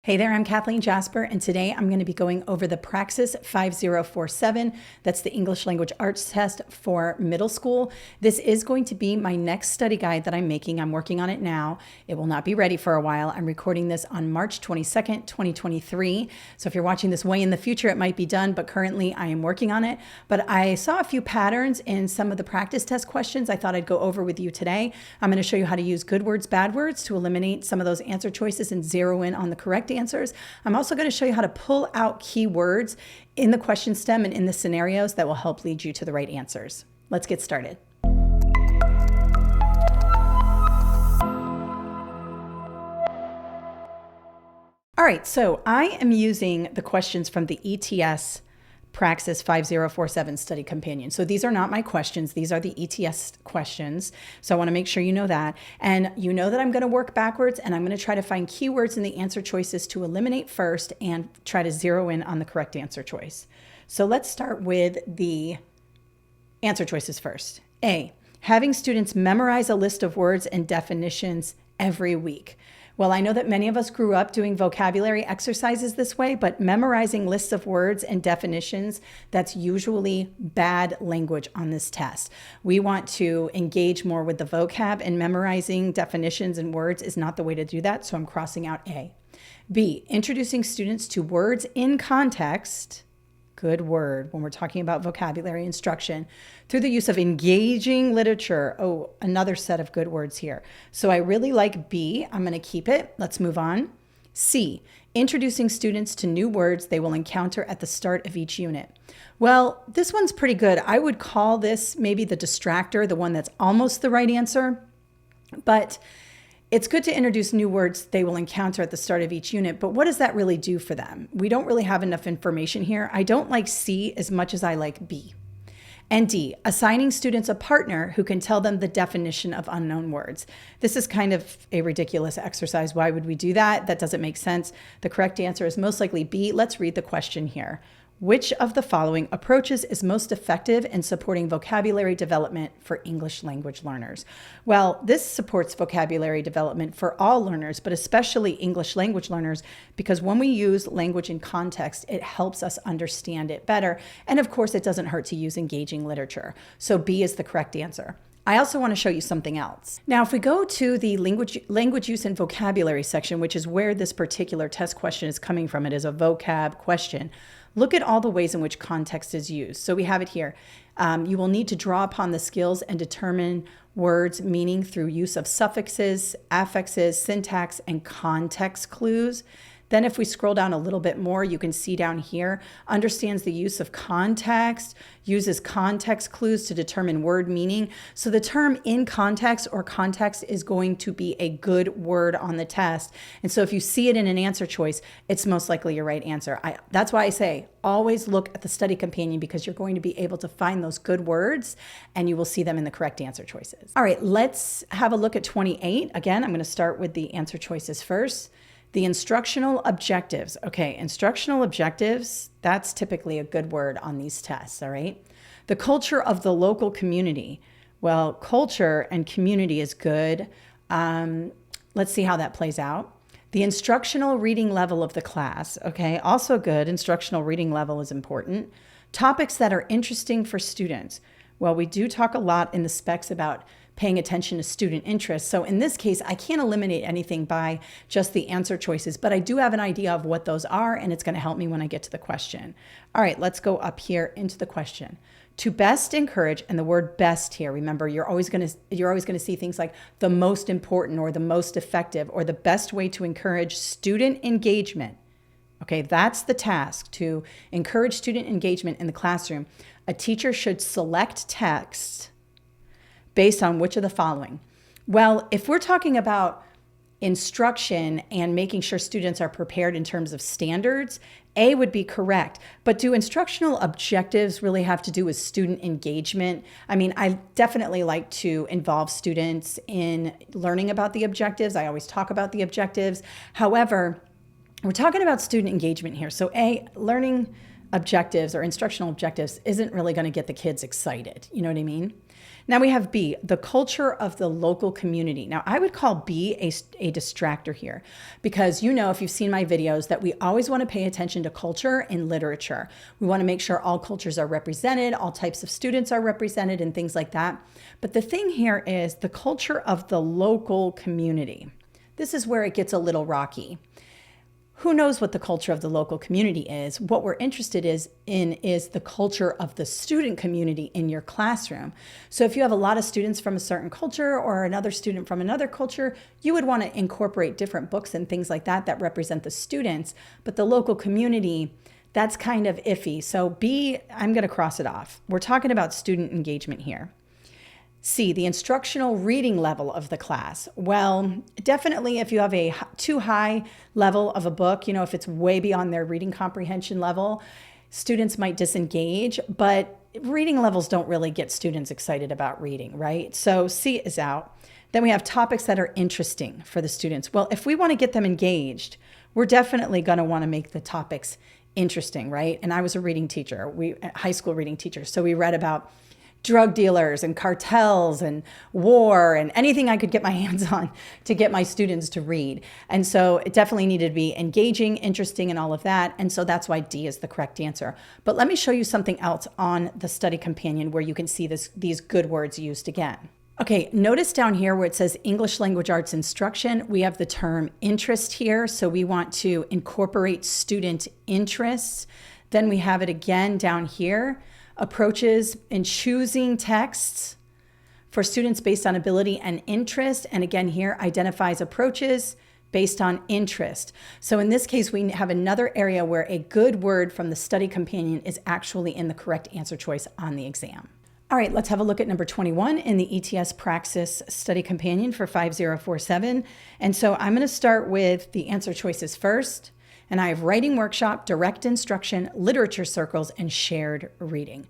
Hey there, I'm Kathleen Jasper, and today I'm going to be going over the Praxis 5047. That's the English Language Arts test for middle school. This is going to be my next study guide that I'm making. I'm working on it now. It will not be ready for a while. I'm recording this on March 22nd, 2023. So if you're watching this way in the future, it might be done, but currently I am working on it. But I saw a few patterns in some of the practice test questions I thought I'd go over with you today. I'm going to show you how to use good words, bad words to eliminate some of those answer choices and zero in on the correct answers. I'm also going to show you how to pull out key words in the question stem and in the scenarios that will help lead you to the right answers. Let's get started. All right, so I am using the questions from the ETS Praxis 5047 Study Companion. So these are not my questions. These are the ETS questions. So I want to make sure you know that. And you know that I'm going to work backwards and I'm going to try to find keywords in the answer choices to eliminate first and try to zero in on the correct answer choice. So let's start with the answer choices first. A, having students memorize a list of words and definitions every week. Well, I know that many of us grew up doing vocabulary exercises this way, but memorizing lists of words and definitions, that's usually bad language on this test. We want to engage more with the vocab, and memorizing definitions and words is not the way to do that, so I'm crossing out A. B, introducing students to words in context, good word when we're talking about vocabulary instruction, through the use of engaging literature. Oh, another set of good words here. So I really like B. I'm going to keep it. Let's move on. C, introducing students to new words they will encounter at the start of each unit. Well, this one's pretty good. I would call this maybe the distractor, the one that's almost the right answer, but it's good to introduce new words they will encounter at the start of each unit, but what does that really do for them? We don't really have enough information here. I don't like C as much as I like B. And D, assigning students a partner who can tell them the definition of unknown words. This is kind of a ridiculous exercise. Why would we do that? That doesn't make sense. The correct answer is most likely B. Let's read the question here. Which of the following approaches is most effective in supporting vocabulary development for English language learners? Well, this supports vocabulary development for all learners, but especially English language learners, because when we use language in context, it helps us understand it better. And of course, it doesn't hurt to use engaging literature. So B is the correct answer. I also want to show you something else. Now, if we go to the language use and vocabulary section, which is where this particular test question is coming from, it is a vocab question. Look at all the ways in which context is used. So we have it here. You will need to draw upon the skills and determine words' meaning through use of suffixes, affixes, syntax, and context clues. Then if we scroll down a little bit more, you can see down here, understands the use of context, uses context clues to determine word meaning. So the term in context or context is going to be a good word on the test. And so if you see it in an answer choice, it's most likely your right answer. That's why I say always look at the study companion, because you're going to be able to find those good words and you will see them in the correct answer choices. All right, let's have a look at 28. Again, I'm going to start with the answer choices first. The instructional objectives. Okay, instructional objectives, that's typically a good word on these tests, all right? The culture of the local community. Well, culture and community is good. Let's see how that plays out. The instructional reading level of the class. Okay, also good. Instructional reading level is important. Topics that are interesting for students. Well, we do talk a lot in the specs about paying attention to student interest. So in this case, I can't eliminate anything by just the answer choices, but I do have an idea of what those are, and it's going to help me when I get to the question. All right, let's go up here into the question. To best encourage, and the word best here, remember, you're always going to see things like the most important or the most effective or the best way to encourage student engagement. Okay, that's the task, to encourage student engagement in the classroom. A teacher should select text based on which of the following? Well, if we're talking about instruction and making sure students are prepared in terms of standards, A would be correct. But do instructional objectives really have to do with student engagement? I mean, I definitely like to involve students in learning about the objectives. I always talk about the objectives. However, we're talking about student engagement here. So A, learning objectives or instructional objectives isn't really going to get the kids excited. You know what I mean? Now we have B, the culture of the local community. Now I would call B a distractor here because if you've seen my videos that we always want to pay attention to culture in literature. We want to make sure all cultures are represented, all types of students are represented and things like that. But the thing here is the culture of the local community. This is where it gets a little rocky. Who knows what the culture of the local community is? What we're interested in is the culture of the student community in your classroom. So if you have a lot of students from a certain culture or another student from another culture, you would want to incorporate different books and things like that that represent the students. But the local community, that's kind of iffy. So B, I'm going to cross it off. We're talking about student engagement here. C, the instructional reading level of the class. Well, definitely if you have a too high level of a book, if it's way beyond their reading comprehension level, students might disengage, but reading levels don't really get students excited about reading, right? So C is out. Then we have topics that are interesting for the students. Well, if we want to get them engaged, we're definitely going to want to make the topics interesting, right? And I was a reading teacher, high school reading teacher. So we read about drug dealers and cartels and war and anything I could get my hands on to get my students to read. And so it definitely needed to be engaging, interesting, and all of that. And so that's why D is the correct answer. But let me show you something else on the study companion where you can see these good words used again. Okay, notice down here where it says English language arts instruction, we have the term interest here. So we want to incorporate student interests. Then we have it again down here. Approaches in choosing texts for students based on ability and interest. And again, here identifies approaches based on interest. So in this case, we have another area where a good word from the study companion is actually in the correct answer choice on the exam. All right, let's have a look at number 21 in the ETS Praxis study companion for 5047. And so I'm going to start with the answer choices first. And I have writing workshop, direct instruction, literature circles, and shared reading.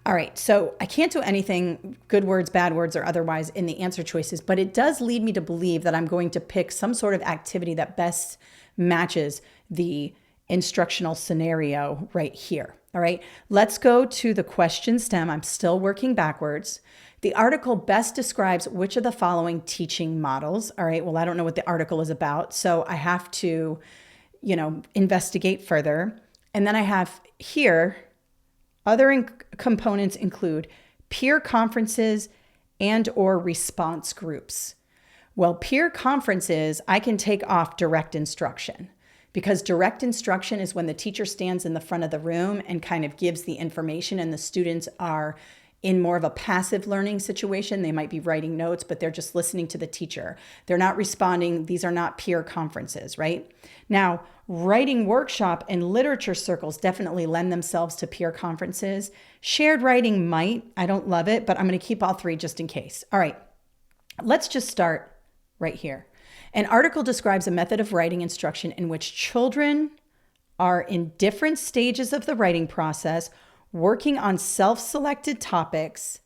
All right, so I can't do anything, good words, bad words, or otherwise in the answer choices, but it does lead me to believe that I'm going to pick some sort of activity that best matches the instructional scenario right here. All right, let's go to the question stem. I'm still working backwards. The article best describes which of the following teaching models. All right, well, I don't know what the article is about, so I have to investigate further. And then I have here, other components include peer conferences and or response groups. Well, peer conferences, I can take off direct instruction because direct instruction is when the teacher stands in the front of the room and kind of gives the information and the students are in more of a passive learning situation. They might be writing notes, but they're just listening to the teacher. They're not responding. These are not peer conferences, right? Now, writing workshop and literature circles definitely lend themselves to peer conferences. Shared writing might. I don't love it, but I'm going to keep all three just in case. All right, let's just start right here. An article describes a method of writing instruction in which children are in different stages of the writing process, working on self-selected topics.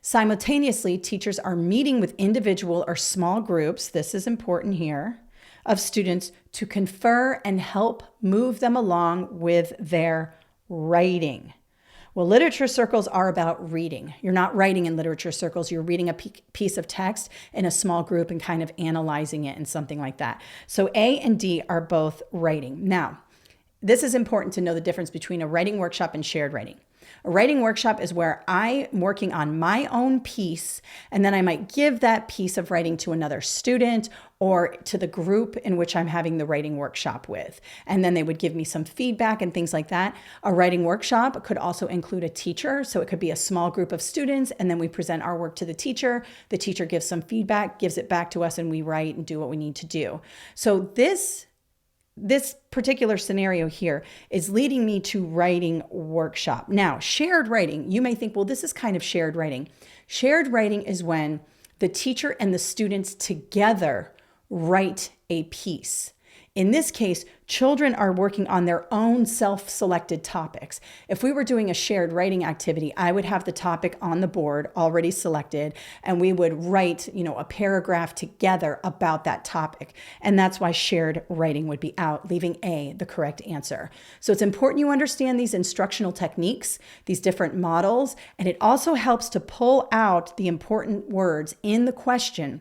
Simultaneously, teachers are meeting with individual or small groups, this is important here, of students to confer and help move them along with their writing. Well, literature circles are about reading. You're not writing in literature circles. You're reading a piece of text in a small group and kind of analyzing it and something like that. So A and D are both writing. Now, this is important to know the difference between a writing workshop and shared writing. A writing workshop is where I'm working on my own piece, and then I might give that piece of writing to another student or to the group in which I'm having the writing workshop with. And then they would give me some feedback and things like that. A writing workshop could also include a teacher. So it could be a small group of students, and then we present our work to the teacher. The teacher gives some feedback, gives it back to us, and we write and do what we need to do. So this particular scenario here is leading me to writing workshop. Now, shared writing, you may think, well, this is kind of shared writing. Shared writing is when the teacher and the students together write a piece. In this case, children are working on their own self-selected topics. If we were doing a shared writing activity, I would have the topic on the board already selected, and we would write, a paragraph together about that topic. And that's why shared writing would be out, leaving A the correct answer. So it's important you understand these instructional techniques, these different models, and it also helps to pull out the important words in the question,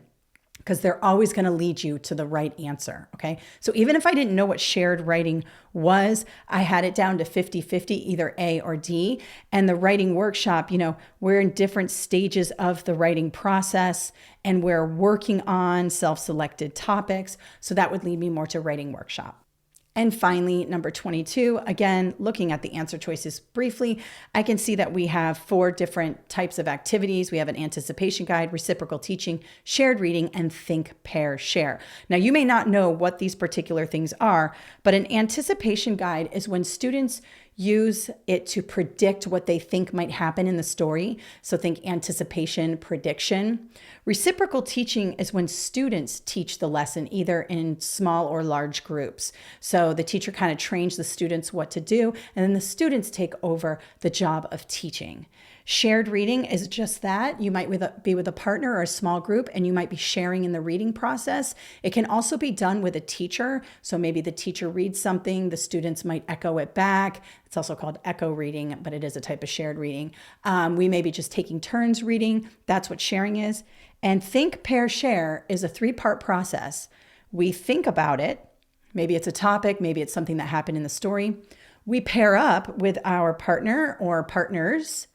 because they're always going to lead you to the right answer, okay? So even if I didn't know what shared writing was, I had it down to 50-50, either A or D. And the writing workshop, we're in different stages of the writing process, and we're working on self-selected topics. So that would lead me more to writing workshop. And finally, number 22, again, looking at the answer choices briefly, I can see that we have 4 different types of activities. We have an anticipation guide, reciprocal teaching, shared reading, and think, pair, share. Now, you may not know what these particular things are, but an anticipation guide is when students use it to predict what they think might happen in the story. So think anticipation, prediction. Reciprocal teaching is when students teach the lesson, either in small or large groups. So the teacher kind of trains the students what to do, and then the students take over the job of teaching. Shared reading is just that. You might be with a partner or a small group, and you might be sharing in the reading process. It can also be done with a teacher. So maybe the teacher reads something, the students might echo it back. It's also called echo reading, but it is a type of shared reading. We may be just taking turns reading. That's what sharing is. And think, pair, share is a 3-part process. We think about it. Maybe it's a topic, maybe it's something that happened in the story. We pair up with our partner or partners,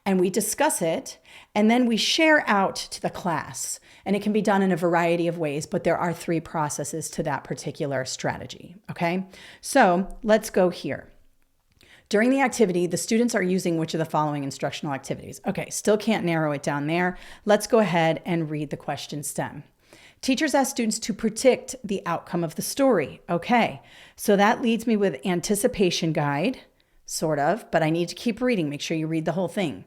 and we discuss it, and then we share out to the class. And it can be done in a variety of ways, but there are 3 processes to that particular strategy, okay? So let's go here. During the activity, the students are using which of the following instructional activities? Okay, still can't narrow it down there. Let's go ahead and read the question stem. Teachers ask students to predict the outcome of the story. Okay, so that leads me with anticipation guide, sort of, but I need to keep reading. Make sure you read the whole thing.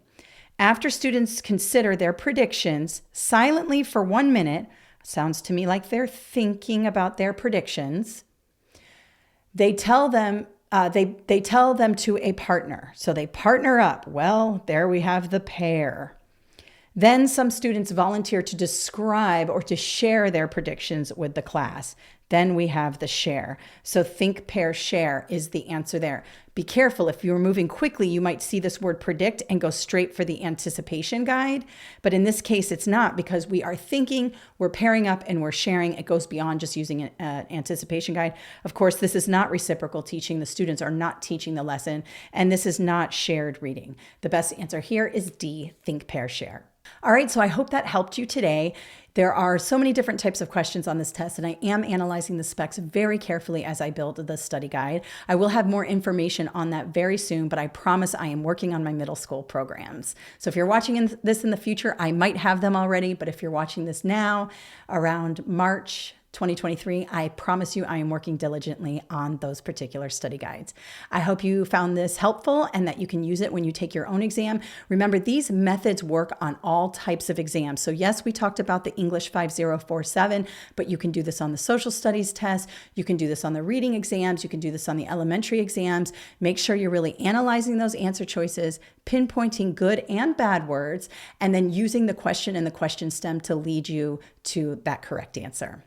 After students consider their predictions silently for 1 minute, sounds to me like they're thinking about their predictions, they tell them to a partner. So they partner up. Well, there we have the pair. Then some students volunteer to describe or to share their predictions with the class. Then we have the share. So think, pair, share is the answer there. Be careful. If you're moving quickly, you might see this word predict and go straight for the anticipation guide. But in this case, it's not, because we are thinking, we're pairing up, and we're sharing. It goes beyond just using an anticipation guide. Of course, this is not reciprocal teaching. The students are not teaching the lesson, and this is not shared reading. The best answer here is D, think, pair, share. All right, so I hope that helped you today. There are so many different types of questions on this test, and I am analyzing the specs very carefully as I build the study guide. I will have more information on that very soon, but I promise I am working on my middle school programs. So if you're watching this in the future, I might have them already, but if you're watching this now, around March 2023, I promise you I am working diligently on those particular study guides. I hope you found this helpful and that you can use it when you take your own exam. Remember, these methods work on all types of exams. So yes, we talked about the English 5047, but you can do this on the social studies test. You can do this on the reading exams. You can do this on the elementary exams. Make sure you're really analyzing those answer choices, pinpointing good and bad words, and then using the question and the question stem to lead you to that correct answer.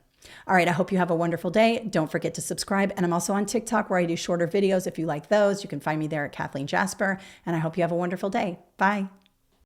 All right, I hope you have a wonderful day. Don't forget to subscribe. And I'm also on TikTok where I do shorter videos. If you like those, you can find me there at Kathleen Jasper. And I hope you have a wonderful day. Bye.